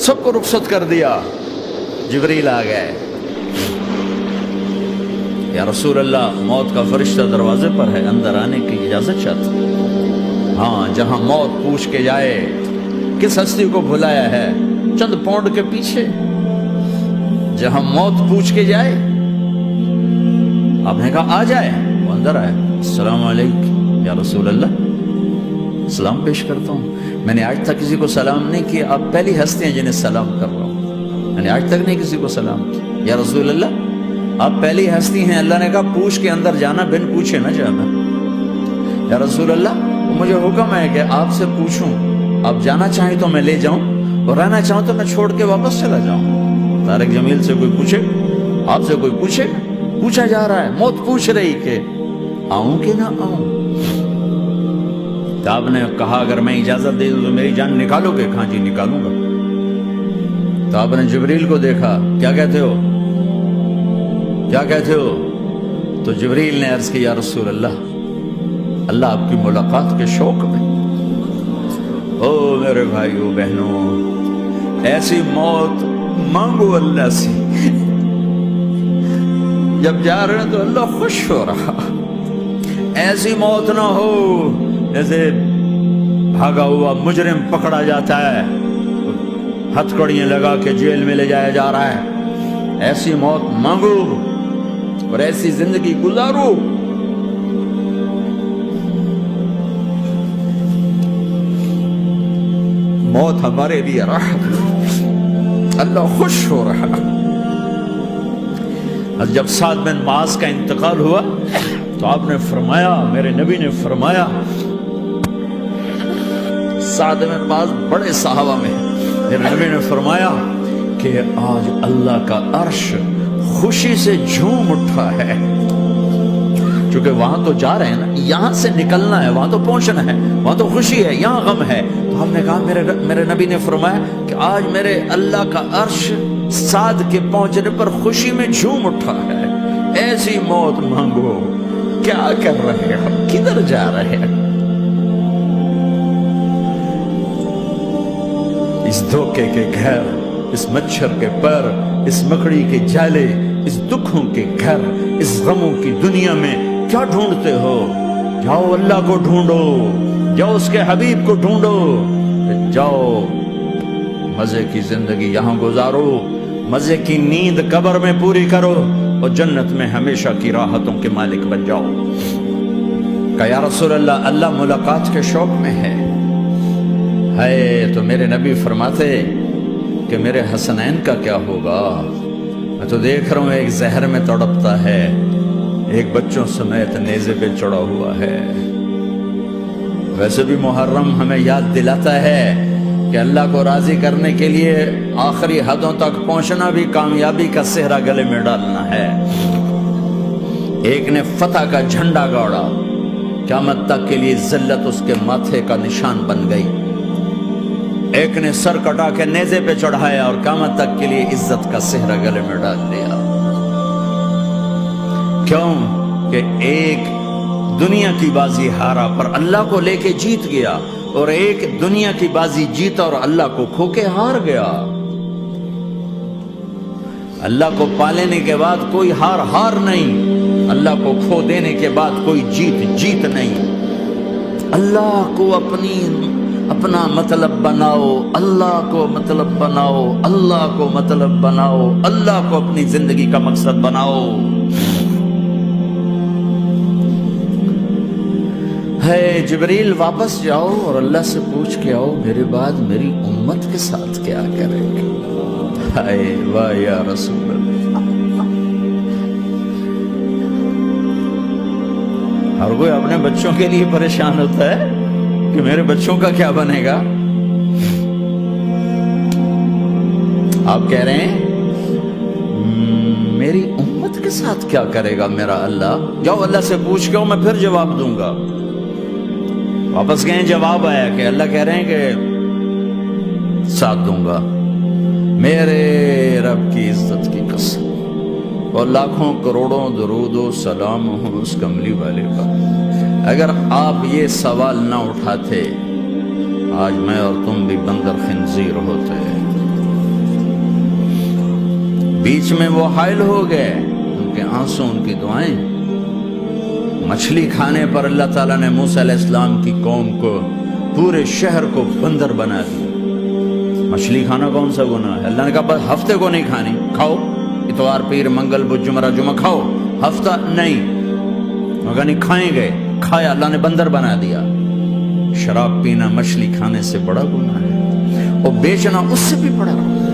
سب کو رخصت کر دیا. جبریل آ گئے. یا رسول اللہ موت کا فرشتہ دروازے پر ہے, اندر آنے کی اجازت چاہتا. ہاں, جہاں موت پوچھ کے جائے کس ہستی کو بھلایا ہے چند پونڈ کے پیچھے, جہاں موت پوچھ کے جائے. آپ نے کہا آ جائے, وہ اندر آئے. السلام علیکم یا رسول اللہ, سلام پیش کرتا ہوں. میں نے آج تک کسی کو سلام نہیں کیا, آپ پہلی ہستی ہیں جنہیں سلام کر رہا ہوں. میں نے آج تک نہیں کسی کو سلام کیا. یا رسول اللہ آپ پہلی ہستی ہیں. اللہ نے کہا پوچھ کے اندر جانا, بن پوچھے نہ جانا. یا رسول اللہ مجھے حکم ہے کہ آپ سے پوچھوں, آپ جانا چاہیں تو میں لے جاؤں, اور رہنا چاہوں تو میں چھوڑ کے واپس چلا جاؤں. طارق جمیل سے کوئی پوچھے, آپ سے کوئی پوچھے, پوچھا جا رہا ہے, موت پوچھ رہی کہ آؤں کہ نہ آؤں. تو آپ نے کہا اگر میں اجازت دے دوں تو میری جان نکالو گے؟ کہاں جی نکالوں گا. تو آپ نے جبریل کو دیکھا, کیا کہتے ہو, کیا کہتے ہو؟ تو جبریل نے عرض کی یا رسول اللہ اللہ آپ کی ملاقات کے شوق میں. او میرے بھائیو بہنوں, ایسی موت مانگو اللہ سے. جب جا رہے ہیں تو اللہ خوش ہو رہا. ایسی موت نہ ہو جیسے بھاگا ہوا مجرم پکڑا جاتا ہے, ہتھکڑیاں لگا کے جیل میں لے جایا جا رہا ہے. ایسی موت مانگو اور ایسی زندگی گزارو. موت ہمارے لیے راحت, اللہ خوش ہو رہا. جب سعد بن معاذ کا انتقال ہوا تو آپ نے فرمایا, میرے نبی نے فرمایا, سعد بن معاذ بڑے صحابہ میں, میرے نبی نے فرمایا کہ آج اللہ کا عرش خوشی سے جھوم اٹھا ہے. چونکہ وہاں تو جا رہے ہیں نا, یہاں سے نکلنا ہے, وہاں تو پہنچنا ہے, وہاں تو خوشی ہے, یہاں غم ہے. تو ہم نے کہا میرے نبی نے فرمایا کہ آج میرے اللہ کا عرش سعد کے پہنچنے پر خوشی میں جھوم اٹھا ہے. ایسی موت مانگو. کیا کر رہے ہو, کدھر جا رہے ہیں؟ اس دھوکے کے گھر, اس مچھر کے پر, اس مکڑی کے جالے, اس دکھوں کے گھر, اس غموں کی دنیا میں کیا ڈھونڈتے ہو؟ جاؤ اللہ کو ڈھونڈو, جاؤ اس کے حبیب کو ڈھونڈو, جاؤ مزے کی زندگی یہاں گزارو, مزے کی نیند قبر میں پوری کرو, اور جنت میں ہمیشہ کی راحتوں کے مالک بن جاؤ. کہ یا رسول اللہ اللہ ملاقات کے شوق میں ہے. تو میرے نبی فرماتے کہ میرے حسنین کا کیا ہوگا؟ میں تو دیکھ رہا ہوں ایک زہر میں تڑپتا ہے, ایک بچوں سمیت نیزے پہ چڑھا ہوا ہے. ویسے بھی محرم ہمیں یاد دلاتا ہے کہ اللہ کو راضی کرنے کے لیے آخری حدوں تک پہنچنا بھی کامیابی کا صحرا گلے میں ڈالنا ہے. ایک نے فتح کا جھنڈا گاڑا, قیامت تک کے لیے ذلت اس کے ماتھے کا نشان بن گئی. ایک نے سر کٹا کے نیزے پہ چڑھایا اور قیامت تک کے لیے عزت کا صحرا گلے میں ڈال دیا. کیوں کہ ایک دنیا کی بازی ہارا پر اللہ کو لے کے جیت گیا, اور ایک دنیا کی بازی جیتا اور اللہ کو کھو کے ہار گیا. اللہ کو پا لینے کے بعد کوئی ہار نہیں, اللہ کو کھو دینے کے بعد کوئی جیت نہیں. اللہ کو اپنا مطلب بناؤ, اللہ کو مطلب بناؤ, اللہ کو مطلب بناؤ, اللہ کو اپنی زندگی کا مقصد بناؤ. ہے جبریل واپس جاؤ اور اللہ سے پوچھ کے آؤ میرے بعد میری امت کے ساتھ کیا کریں گے. ہائے واہ یا رسول اللہ. ہر کوئی اپنے بچوں کے لیے پریشان ہوتا ہے کہ میرے بچوں کا کیا بنے گا. آپ کہہ رہے ہیں میری امت کے ساتھ کیا کرے گا میرا اللہ. جاؤ اللہ سے پوچھ کے آؤ, میں پھر جواب دوں گا. واپس گئے, جواب آیا کہ اللہ کہہ رہے ہیں کہ ساتھ دوں گا. میرے رب کی عزت کی قسم, اور لاکھوں کروڑوں درود و سلام ہوں اس کملی والے پر. اگر آپ یہ سوال نہ اٹھاتے آج میں اور تم بھی بندر خنزیر ہوتے. بیچ میں وہ حائل ہو گئے، ان کے آنسو، ان کی دعائیں۔ مچھلی کھانے پر اللہ تعالیٰ نے موسیٰ علیہ السلام کی قوم کو، پورے شہر کو بندر بنا دیا۔ مچھلی کھانا کون سا گناہ ہے؟ اللہ نے کہا بس ہفتے کو نہیں کھانی، کھاؤ اتوار پیر منگل بدھ جمعہ جمعہ کھاؤ، ہفتہ نہیں۔ مگر نہیں کھائیں گے، کھایا، اللہ نے بندر بنا دیا۔ شراب پینا مچھلی کھانے سے بڑا گناہ ہے، اور بیچنا اس سے بھی بڑا گناہ ہے،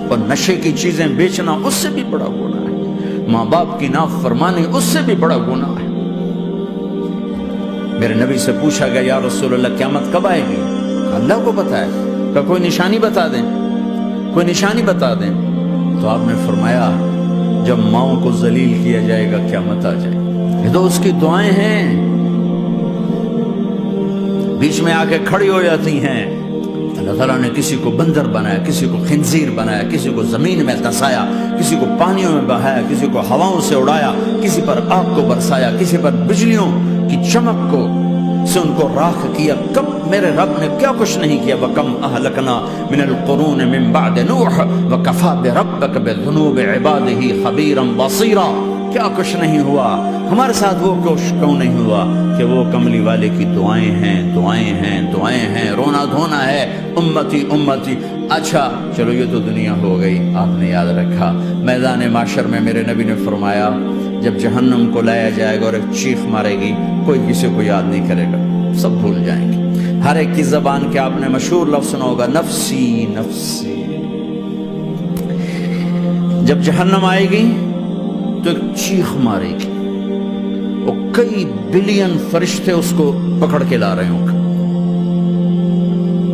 اور نشے کی چیزیں بیچنا اس سے بھی بڑا گناہ ہے، ماں باپ کی نافرمانی اس سے بھی بڑا گناہ ہے۔ میرے نبی سے پوچھا گیا یا رسول اللہ قیامت کب آئے گی؟ اللہ کو پتہ ہے، کہ کوئی نشانی بتا دیں، کوئی نشانی بتا دیں۔ تو آپ نے فرمایا جب ماؤں کو ذلیل کیا جائے گا قیامت آ جائے گی۔ یہ تو اس کی دعائیں ہیں، بیچ میں آ کے کھڑی ہو جاتی ہیں۔ اللہ تعالیٰ نے کسی کو بندر بنایا، کسی کو خنزیر بنایا، کسی کو زمین میں دھسایا، کسی کو پانیوں میں بہایا، کسی کو ہواؤں سے اڑایا، کسی پر آگ کو برسایا، کسی پر بجلیوں کی چمک کو سے ان کو راکھ کیا۔ کب میرے رب نے کیا کچھ نہیں کیا۔ وَكَمْ أَهْلَكْنَا مِنَ الْقُرُونِ مِنْ بَعْدِ نُوحٍ وَكَفَى بِرَبِّكَ بِذُنُوبِ عِبَادِهِ خَبِيرًا بَصِيرًا۔ کیا کچھ نہیں ہوا ہمارے ساتھ، وہ کچھ کیوں نہیں ہوا کہ وہ کملی والے کی دعائیں ہیں، دعائیں ہیں، دعائیں ہیں، رونا دھونا ہے، امتی امتی۔ اچھا چلو یہ تو دنیا ہو گئی، آپ نے یاد رکھا میدان معاشر میں میرے نبی نے فرمایا جب جہنم کو لایا جائے گا اور ایک چیخ مارے گی، کوئی کسی کو یاد نہیں کرے گا، سب بھول جائیں گے۔ ہر ایک کی زبان کے آپ نے مشہور لفظ سنا ہوگا نفسی نفسی۔ جب جہنم آئے گی تو ایک چیخ مارے گی، اور کئی بلین فرشتے اس کو پکڑ کے لا رہے ہوں گے،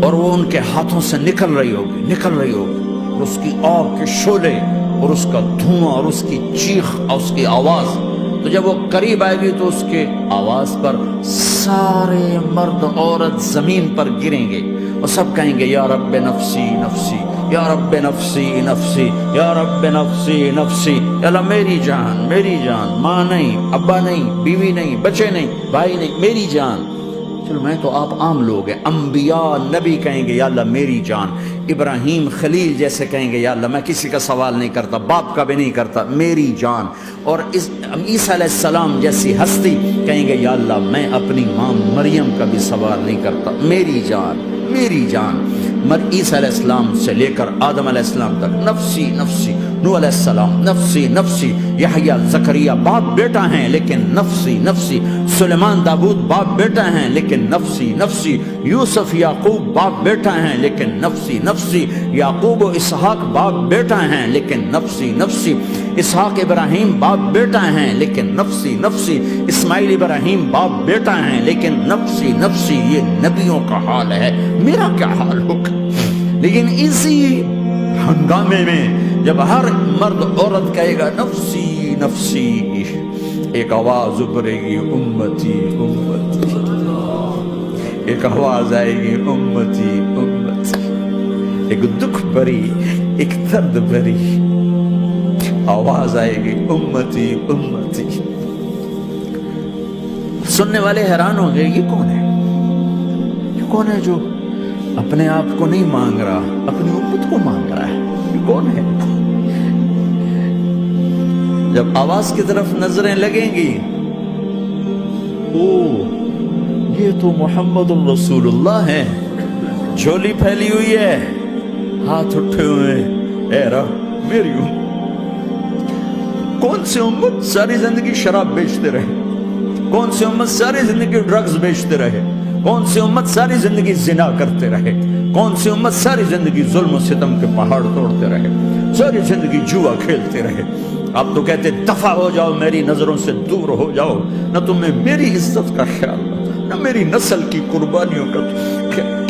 اور وہ ان کے ہاتھوں سے نکل رہی ہوگی، اور اس کی آگ کے شعلے اور اس کا دھواں اور اس کی چیخ اور اس کی آواز۔ تو جب وہ قریب آئے گی تو اس کے آواز پر سارے مرد عورت زمین پر گریں گے، اور سب کہیں گے یا رب نفسی نفسی، یا رب نفسی نفسی، یا رب نفسی نفسی۔ اللہ میری جان، میری جان، ماں نہیں، ابا نہیں، بیوی نہیں، بچے نہیں، بھائی نہیں، میری جان۔ چلو میں تو آپ عام لوگ ہیں، انبیاء نبی کہیں گے یا اللہ میری جان، ابراہیم خلیل جیسے کہیں گے یا اللہ میں کسی کا سوال نہیں کرتا، باپ کا بھی نہیں کرتا، میری جان۔ اور عیسیٰ علیہ السلام جیسی ہستی کہیں گے یا اللہ میں اپنی ماں مریم کا بھی سوال نہیں کرتا، میری جان، میری جان۔ عیسیٰ علیہ السلام سے لے کر آدم علیہ السلام تک نفسی نفسی، نوح علیہ السلام نفسی نفسی، یحییٰ زکریا باپ بیٹا ہیں لیکن نفسی نفسی، سلیمان داؤد باپ بیٹا ہیں لیکن نفسی نفسی، یوسف یعقوب باپ بیٹا ہیں لیکن نفسی نفسی، یعقوب و اسحاق باپ بیٹا ہیں لیکن نفسی نفسی، اسحاق ابراہیم باپ بیٹا ہیں لیکن نفسی نفسی، اسماعیل ابراہیم باپ بیٹا ہیں لیکن نفسی نفسی۔ یہ نبیوں کا حال ہے، میرا کیا حال ہوگا؟ لیکن اسی ہنگامے میں جب ہر مرد عورت کہے گا نفسی نفسی، ایک آواز ابھرے گی امتی امتی، ایک آواز آئے گی امتی امتی، ایک دکھ بھری، ایک درد بھری آواز آئے گی امتی امتی۔ سننے والے حیران ہوں گے یہ کون ہے، یہ کون ہے جو اپنے آپ کو نہیں مانگ رہا، اپنی امت کو مانگ رہا ہے، یہ کون ہے؟ جب آواز کی طرف نظریں لگیں گی، او یہ تو محمد الرسول اللہ ہے، جھولی پھیلی ہوئی ہے، ہاتھ اٹھے ہوئے، اے رب میری امت۔ کون سی امت ساری زندگی شراب بیچتے رہے، کون سی امت ساری زندگی ڈرگز بیچتے رہے، کون سی امت ساری زندگی زنا کرتے رہے، کون سی امت ساری زندگی ظلم و ستم کے پہاڑ توڑتے رہے، ساری زندگی جوا کھیلتے رہے۔ آپ تو کہتے دفع ہو جاؤ، میری نظروں سے دور ہو جاؤ، نہ تمہیں میری عزت کا خیال نہ میری نسل کی قربانیوں کا خیال،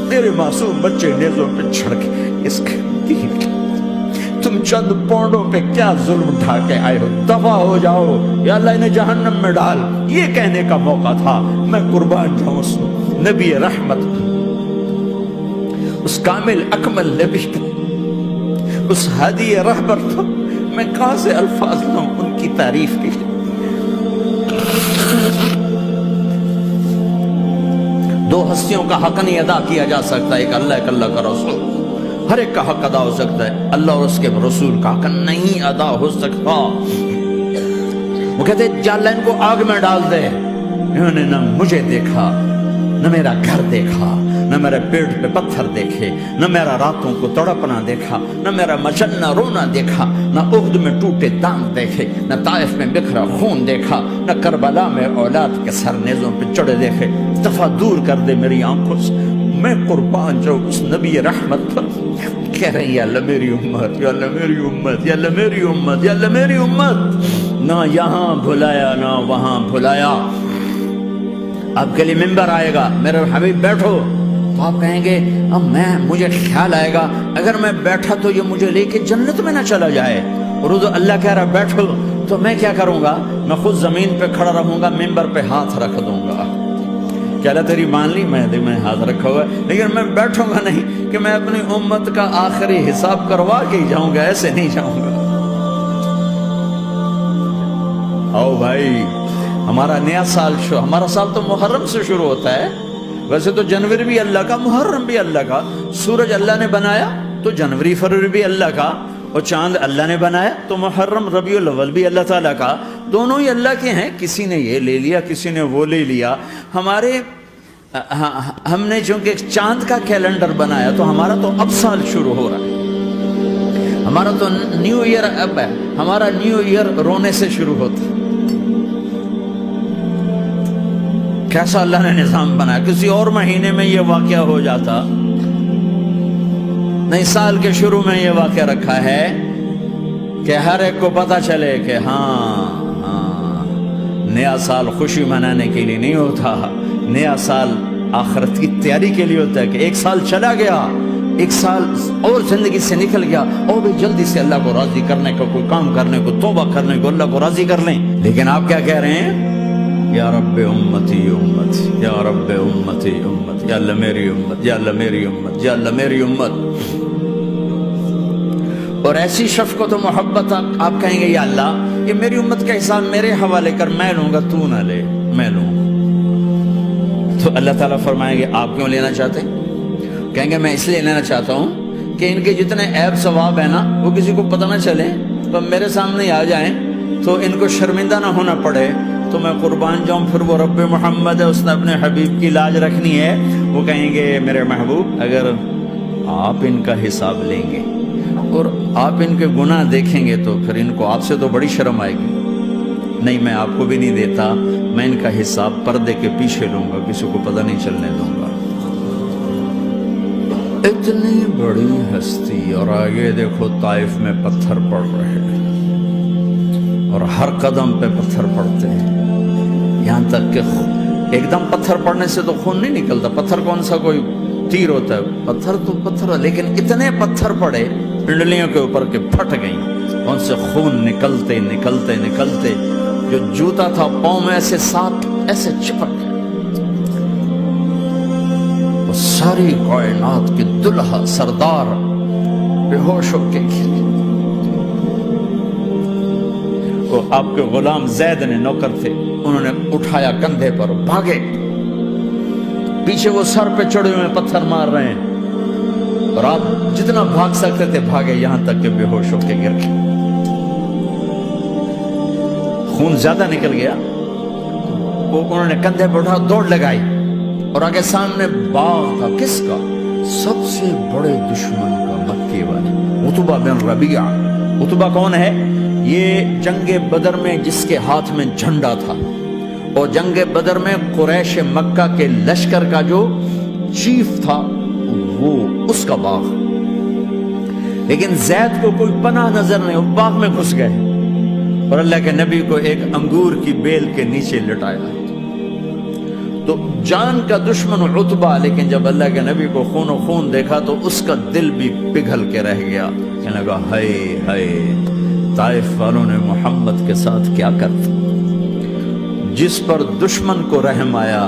میرے معصوم بچے نیزوں پہ چڑھ کے اس کے دین کے تم چند پونڈوں پہ کیا ظلم اٹھا کے آئے ہو، دفع ہو جاؤ یا اللہ انہیں جہنم میں ڈال۔ یہ کہنے کا موقع تھا، میں قربان جاؤں اس نبی رحمت، اس کامل اکمل نبی، اس ہادی رہبر تو میں کہاں سے الفاظ لوں ان کی تعریف کے لیے۔ دو ہستیوں کا حق نہیں ادا کیا جا سکتا، ایک اللہ کا رسول۔ ہر ایک کا حق ادا ہو سکتا ہے، اللہ اور اس کے رسول کا حق نہیں ادا ہو سکتا۔ وہ کہتے جا اللہ ان کو آگ میں ڈال دے، انہوں نے نہ مجھے دیکھا، نہ میرا گھر دیکھا، نہ میرے پیٹ پہ پتھر دیکھے، نہ میرا راتوں کو تڑپنا دیکھا، نہ میرا مچلنا رونا دیکھا، نہ احد میں ٹوٹے دانت دیکھے، نہ طائف میں بکھرا خون دیکھا، نہ کربلا میں اولاد کے سر نیزوں پہ چڑھے دیکھے۔ دفعہ دور کر دے میری آنکھوں سے، میں قربان جو اس نبی رحمت پر۔ کہہ رہے ہیں یا اللہ میری امت، یا اللہ میری امت، یا اللہ میری امت، یا اللہ میری امت۔ نہ یہاں بھلایا نہ وہاں بھلایا۔ آپ کے لیے ممبر آئے گا، میرے حبیب بیٹھو، تو آپ کہیں گے اب مجھے خیال آئے گا اگر میں بیٹھا تو یہ مجھے لے کے جنت میں نہ چلا جائے، اور تو اللہ کہہ رہا بیٹھو تو میں کیا کروں گا؟ میں خود زمین پہ کھڑا رہوں گا، ممبر پہ ہاتھ رکھ دوں گا کہ اللہ تیری مان لی، میں ہاتھ رکھا ہوا ہے، لیکن میں بیٹھوں گا نہیں کہ میں اپنی امت کا آخری حساب کروا کے ہی جاؤں گا، ایسے نہیں جاؤں گا۔ آؤ بھائی، ہمارا نیا سال ہمارا سال تو محرم سے شروع ہوتا ہے، ویسے تو جنوری بھی اللہ کا، محرم بھی اللہ کا، سورج اللہ نے بنایا تو جنوری فروری بھی اللہ کا، اور چاند اللہ نے بنایا تو محرم ربیع الاول بھی اللہ تعالیٰ کا، دونوں ہی اللہ کے ہیں۔ کسی نے یہ لے لیا، کسی نے وہ لے لیا۔ ہم نے چونکہ چاند کا کیلنڈر بنایا تو ہمارا تو اب سال شروع ہو رہا ہے، ہمارا تو نیو ایئر اب ہے، ہمارا نیو ایئر رونے سے شروع ہوتا ہے۔ کیسا اللہ نے نظام بنایا، کسی اور مہینے میں یہ واقعہ ہو جاتا، نئی سال کے شروع میں یہ واقعہ رکھا ہے کہ ہر ایک کو پتا چلے کہ ہاں نیا سال خوشی منانے کے لیے نہیں ہوتا، نیا سال آخرت کی تیاری کے لیے ہوتا ہے کہ ایک سال چلا گیا، ایک سال اور زندگی سے نکل گیا، اور بھی جلدی سے اللہ کو راضی کرنے کا کوئی کام کرنے کو، توبہ کرنے کو، اللہ کو راضی کر لیں۔ لیکن آپ کیا کہہ رہے ہیں؟ یا رب امتی امتی، یا رب امتی امت، یا اللہ میری امت، یا اللہ میری امت، یا اللہ میری امت۔ اور ایسی شفقت و محبت آپ کہیں گے یا اللہ یہ میری امت کا حساب میرے حوالے کر، میں لوں گا، تو نہ لے، میں لوں۔ تو اللہ تعالیٰ فرمائیں گے آپ کیوں لینا چاہتے؟ کہیں گے میں اس لیے لینا چاہتا ہوں کہ ان کے جتنے عیب ثواب ہیں نا وہ کسی کو پتہ نہ چلے، تو میرے سامنے آ جائیں تو ان کو شرمندہ نہ ہونا پڑے، تو میں قربان جاؤں۔ پھر وہ رب محمد ہے، اس نے اپنے حبیب کی لاج رکھنی ہے، وہ کہیں گے میرے محبوب اگر آپ ان کا حساب لیں گے اور آپ ان کے گناہ دیکھیں گے تو پھر ان کو آپ سے تو بڑی شرم آئے گی، نہیں میں آپ کو بھی نہیں دیتا، میں ان کا حساب پردے کے پیچھے لوں گا، کسی کو پتہ نہیں چلنے دوں گا۔ اتنی بڑی ہستی، اور آگے دیکھو طائف میں پتھر پڑ رہے ہیں، اور ہر قدم پہ پتھر پڑتے ہیں، یہاں تک کہ ایک دم پتھر پڑنے سے تو خون نہیں نکلتا، پتھر کون سا کوئی تیر ہوتا ہے، پتھر تو پتھر، لیکن اتنے پتھر پڑے پنڈلیوں کے اوپر کے پھٹ گئیں، ان سے خون نکلتے نکلتے نکلتے جو جوتا تھا پاؤں میں ایسے ساتھ ایسے چپک گئے۔ وہ ساری کائنات کی دلہا سردار بے ہوش ہو کے گرے۔ وہ آپ کے غلام زید نے نوکر تھے، انہوں نے اٹھایا کندھے پر، بھاگے، پیچھے وہ سر پہ چڑھے ہوئے پتھر مار رہے ہیں، اور آپ جتنا بھاگ سکتے تھے بھاگے، یہاں تک کہ بے ہوش ہو کے گر گئے۔ خون زیادہ نکل گیا، وہ انہوں نے کندھے پہ اٹھا دوڑ لگائی، اور آگے سامنے باغ تھا، کس کا؟ سب سے بڑے دشمن کا، مکے والے عتبہ بن ربیعہ۔ عتبہ کون ہے؟ یہ جنگ بدر میں جس کے ہاتھ میں جھنڈا تھا، اور جنگ بدر میں قریش مکہ کے لشکر کا جو چیف تھا وہ اس کا باغ، لیکن زید کو کوئی پناہ نظر نہیں، وہ باغ میں گھس گئے، اور اللہ کے نبی کو ایک انگور کی بیل کے نیچے لٹایا۔ تو جان کا دشمن عتبہ، لیکن جب اللہ کے نبی کو خون و خون دیکھا تو اس کا دل بھی پگھل کے رہ گیا، کہنے لگا ہائے ہائے، طائف والوں نے محمد کے ساتھ کیا کرتا، جس پر دشمن کو رحم آیا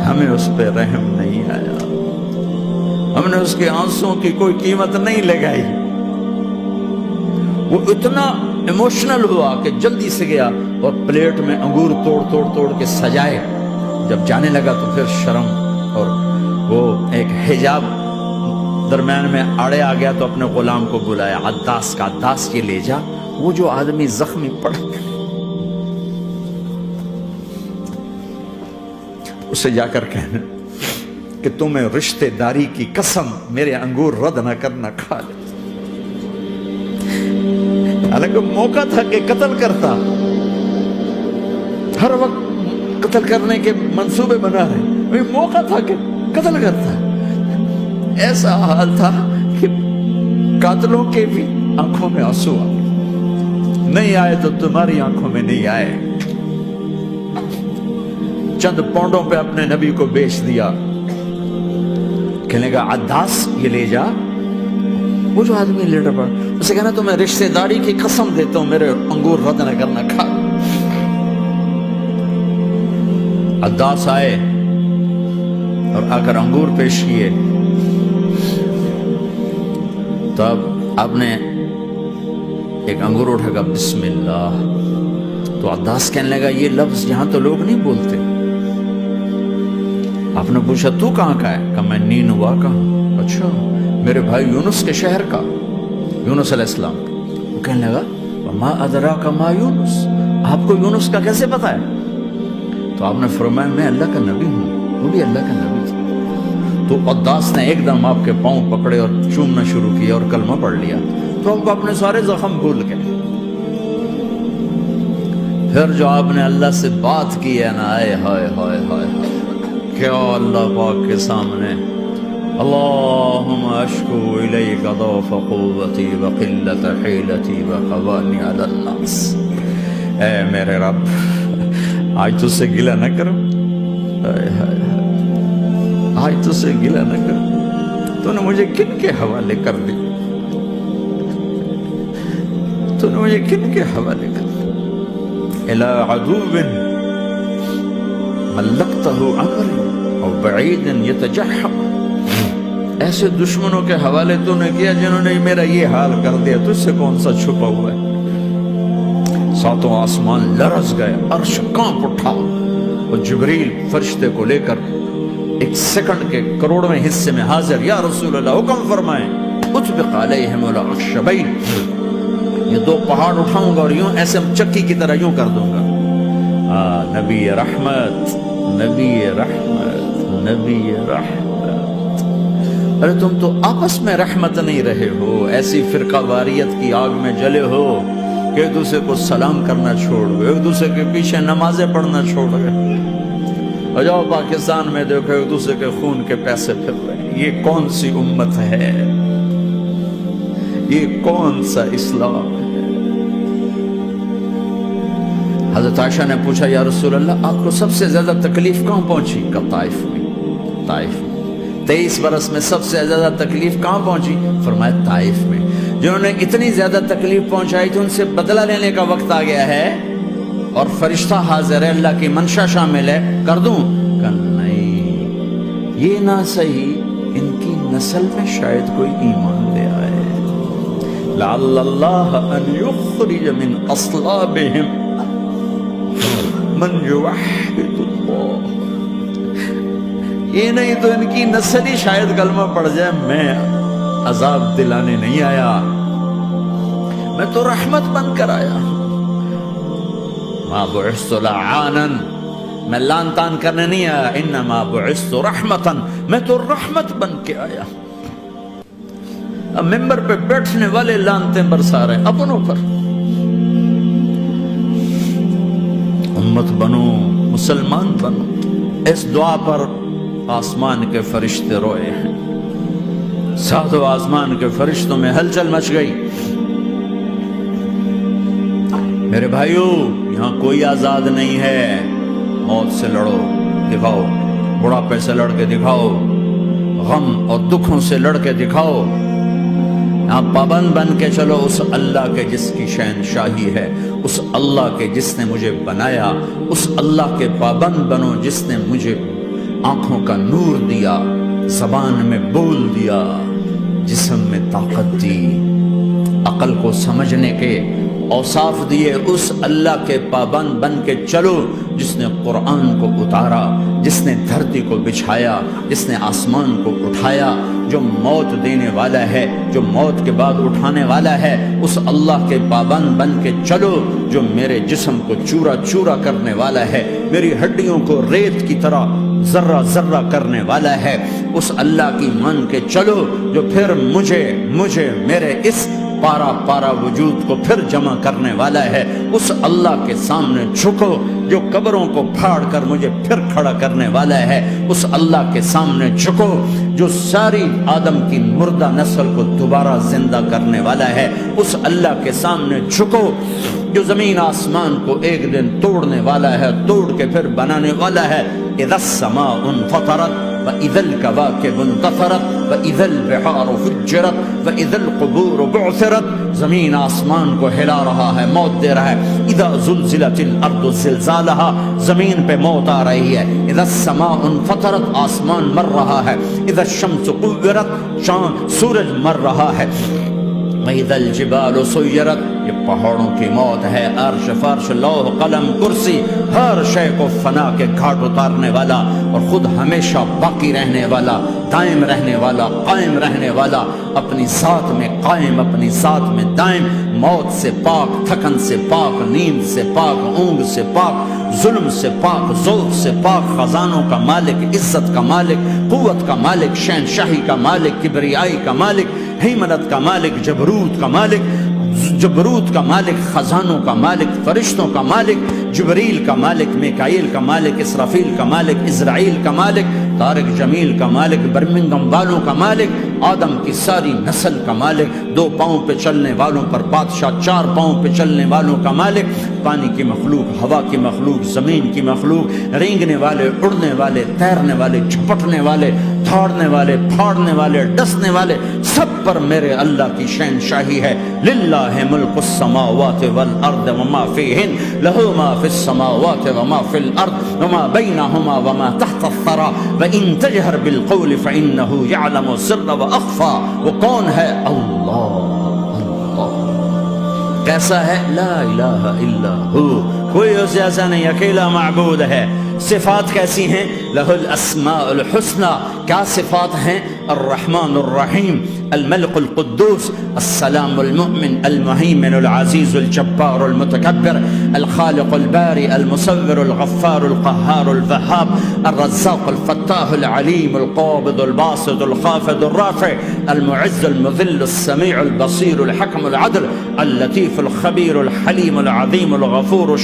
ہمیں اس پہ رحم نہیں آیا، ہم نے اس کے آنسوں کی کوئی قیمت نہیں لگائی۔ وہ اتنا ایموشنل ہوا کہ جلدی سے گیا اور پلیٹ میں انگور توڑ توڑ توڑ کے سجائے، جب جانے لگا تو پھر شرم اور وہ ایک حجاب درمیان میں آڑے آ گیا تو اپنے غلام کو بلایا، عداس کا، عداس یہ لے جا وہ جو آدمی زخمی پڑ، اسے جا کر کہنا کہ تمہیں رشتہ داری کی قسم میرے انگور رد نہ کرنا، کھا لے۔ حالانکہ موقع تھا کہ قتل کرتا، ہر وقت قتل کرنے کے منصوبے بنا رہے، موقع تھا کہ قتل کرتا۔ ایسا حال تھا کہ قاتلوں کے بھی آنکھوں میں آنسو آئے، نہیں آئے تو تمہاری آنکھوں میں نہیں آئے۔ چند پونڈوں پہ اپنے نبی کو بیچ دیا، کہنے کا عداس یہ لے جا، وہ جو آدمی لیٹر پڑا، اسے کہنا تو میں رشتہ داری کی قسم دیتا ہوں میرے انگور رد نہ کرنا، کھا۔ عداس آئے اور آ کر انگور پیش کیے، تو اب آپ نے ایک انگور اٹھا کر بسم اللہ، تو عداس کہنے لگا یہ لفظ یہاں تو لوگ نہیں بولتے۔ آپ نے پوچھا تو کہاں کا ہے؟ کہا میں نینوا کا ہوں۔ اچھا، میرے بھائی یونس کے شہر کا، یونس علیہ السلام۔ وہ کہنے لگا ما ادراک ما یونس، آپ کو یونس کا کیسے پتا ہے؟ تو آپ نے فرمایا میں اللہ کا نبی ہوں، وہ بھی اللہ کا نبی تھا۔ تو عداس نے ایک دم آپ کے پاؤں پکڑے اور چومنا شروع کیا اور کلمہ پڑھ لیا، تو آپ اپنے سارے زخم بھول گئے۔ پھر جو آپ نے اللہ سے بات کی ہے نا، آئے ہائے ہائے ہائے، کیا اللہ پاک کے سامنے اللہم اشکو الیک ضعف قوتی وقلت حیلتی وقوانی علی الناس، اے میرے رب آج تجھ سے گلہ نہ کروں، آج تجھ سے گلہ نہ کروں، تو نے مجھے کن کے حوالے کر دی، تو نے مجھے کن کے حوالے کر دی، الی عدو ملکتہ عمری او بعید یتجحم، ایسے دشمنوں کے حوالے تو نے کیا جنہوں نے میرا یہ حال کر دیا، تجھ سے کون سا چھپا ہوا ہے۔ ساتوں آسمان لرز گئے، عرش کانپ اٹھا، اور جبریل فرشتے کو لے کر ایک سیکنڈ کے کروڑویں حصے میں حاضر، یا رسول اللہ حکم فرمائیں اطبق علیہم الاخشبین، یہ دو پہاڑ اٹھاؤں گا اور یوں ایسے چکی کی طرح یوں کر دوں گا۔ نبی رحمت، نبی رحمت، نبی رحمت، ارے تم تو آپس میں رحمت نہیں رہے ہو، ایسی فرقہ واریت کی آگ میں جلے ہو کہ ایک دوسرے کو سلام کرنا چھوڑ گئے، ایک دوسرے کے پیچھے نمازیں پڑھنا چھوڑ گئے۔ اور جاؤ پاکستان میں دیکھو ایک دوسرے کے خون کے پیسے پھر رہے ہیں، یہ کون سی امت ہے، یہ کون سا اسلام ہے؟ حضرت عائشہ نے پوچھا یا رسول اللہ آپ کو سب سے زیادہ تکلیف کہاں پہنچی؟ کہ طائف میں، طائف میں 23 برس میں سب سے زیادہ تکلیف کہاں پہنچی؟ فرمایا طائف میں۔ جنہوں نے اتنی زیادہ تکلیف پہنچائی تو ان سے بدلہ لینے کا وقت آ گیا ہے، اور فرشتہ حاضر ہے، اللہ کی منشا شامل ہے، کر دوں؟ کہ نہیں، یہ نہ صحیح، ان کی نسل میں شاید کوئی ایمان لے آئے، لعل اللہ ان یخرج من اصلابہم من یوحد اللہ، یہ نہیں تو ان کی نسل ہی شاید کلمہ پڑ جائے۔ میں عذاب دلانے نہیں آیا، میں تو رحمت بن کر آیا، ما بعثت لعانا، میں لان تان کرنے نہیں آیا، انما بعثت رحمتا، میں تو رحمت بن کے آیا۔ اب ممبر پہ بیٹھنے والے لانتے برسا رہے اپنوں پر۔ امت بنو، مسلمان بنو، اس دعا پر آسمان کے فرشتے روئے ہیں، ساتوں آسمان کے فرشتوں میں ہلچل مچ گئی۔ میرے بھائیو، یہاں کوئی آزاد نہیں ہے، موت سے لڑو، دکھاؤ، بڑھاپے سے لڑ کے دکھاؤ، غم اور دکھوں سے لڑ کے دکھاؤ، یہاں پابند بن کے چلو اس اللہ کے جس کی شہنشاہی ہے، اس اللہ کے جس نے مجھے بنایا، اس اللہ کے پابند بنو جس نے مجھے آنکھوں کا نور دیا، زبان میں بول دیا، جسم میں طاقت دی، عقل کو سمجھنے کے اوصاف دیے، اس اللہ کے پابند بن کے چلو جس نے قرآن کو اتارا، جس نے دھرتی کو بچھایا، جس نے آسمان کو اٹھایا، جو موت دینے والا ہے، جو موت کے بعد اٹھانے والا ہے، اس اللہ کے پابند بن کے چلو جو میرے جسم کو چورا چورا کرنے والا ہے، میری ہڈیوں کو ریت کی طرح ذرہ ذرہ کرنے والا ہے، اس اللہ کی مان کے چلو جو پھر مجھے میرے اس پارا پارا وجود کو پھر جمع کرنے والا ہے، اس اللہ کے سامنے جھکو جو قبروں کو پھاڑ کر مجھے پھر کھڑا کرنے والا ہے، اس اللہ کے سامنے جھکو جو ساری آدم کی مردہ نسل کو دوبارہ زندہ کرنے والا ہے، اس اللہ کے سامنے جھکو جو زمین آسمان کو ایک دن توڑنے والا ہے، توڑ کے پھر بنانے والا ہے۔ اذا السماء انفطرت واذا الكواكب انتثرت واذا البحار فجرت واذا القبور بعثرت، زمین آسمان کو ہلا رہا ہے، موت دے رہا ہے۔ اذا زلزلت الارض زلزالها، زمین پہ موت آ رہی ہے۔ اذا السماء انفطرت، آسمان مر رہا ہے۔ اذا الشمس قورت، سورج مر رہا ہے۔ وَإِذَا الْجِبَالُ سُيِّرَتْ، یہ پہاڑوں کی موت ہے۔ عرش فرش لوح قلم کرسی، ہر شے کو فنا کے گھاٹ اتارنے والا اور خود ہمیشہ باقی رہنے والا، دائم رہنے والا، قائم رہنے والا، اپنی ذات میں قائم، اپنی ذات میں دائم، موت سے پاک، تھکن سے پاک، نیند سے پاک، اونگ سے پاک، ظلم سے پاک، ذوق سے پاک، خزانوں کا مالک، عزت کا مالک، قوت کا مالک، شہنشاہی کا مالک، کبریائی کا مالک، ہیمنت کا مالک، جبروت کا مالک، جبروت کا مالک، خزانوں کا مالک، فرشتوں کا مالک، جبریل کا مالک، میکائیل کا مالک، اسرافیل کا مالک، اسرائیل کا مالک، طارق جمیل کا مالک، برمنگم والوں کا مالک، آدم کی ساری نسل کا مالک، 2 پاؤں پہ چلنے والوں پر بادشاہ، 4 پاؤں پہ چلنے والوں کا مالک، پانی کی مخلوق، ہوا کی مخلوق، زمین کی مخلوق، رینگنے والے، اڑنے والے، تیرنے والے، جھپٹنے والے، دھاڑنے والے، پھاڑنے والے، ڈسنے والے، سب پر میرے اللہ کی شہنشاہی ہے۔ للہ ملک السماوات والارض وما فیہن، لہ ما فی السماوات وما فی الارض وما بینہما وما تحت الثری وان تجہر بالقول فانہ یعلم السر واخفی۔ وہ کون ہے؟ اللہ۔ کیسا ہے؟ لا الہ الا ہو، کوئی اس جیسا نہیں، اکیلا معبود ہے۔ صفات کیسی ہیں؟ لہ الاسماء الحسنى، کیا صفات ہیں؟ الرحمن الرحیم، الملک القدوس، السلام المؤمن، المہیمن العزیز الجبار المتکبر، الخالق الباری المصور الغفار القہار الوہاب، الرزاق الفتاح العلیم القابض الباسط الخافض الرافع، المعز المذل السمیع البصیر الحکم العدل، اللطیف الخبیر الحلیم العظیم الغفور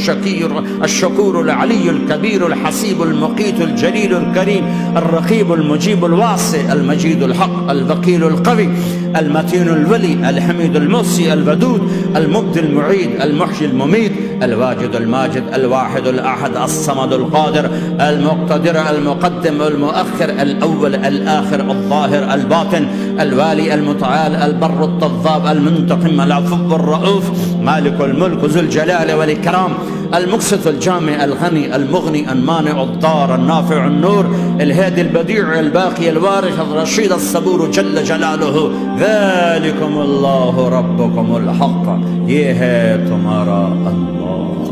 الشکور العلی الکبیر الحسیب المقیت الجلیل الکریم، الرقیب المجیب الواسع، المجید الحق، الوکیل القوی، المتین الولی، الحمید المحصی، الودود، المبدی المعید، المحیی الممید، الواجد الماجد، الواحد الاحد، الصمد القادر، المقتدر، المقدم، المؤخر، الاول، الاخر، الظاهر، الباطن، الوالي، المتعال، البر التضاب، المنتقم، العفو الرؤوف، مالك الملك ذو الجلال والإكرام، المقسط الجامع الغني المغني المانع الضار النافع النور، الهادي البديع الباقي الوارث الرشيد الصبور جل جلاله، ذلكم الله ربكم الحق، یہ ہے تمہارا اللہ۔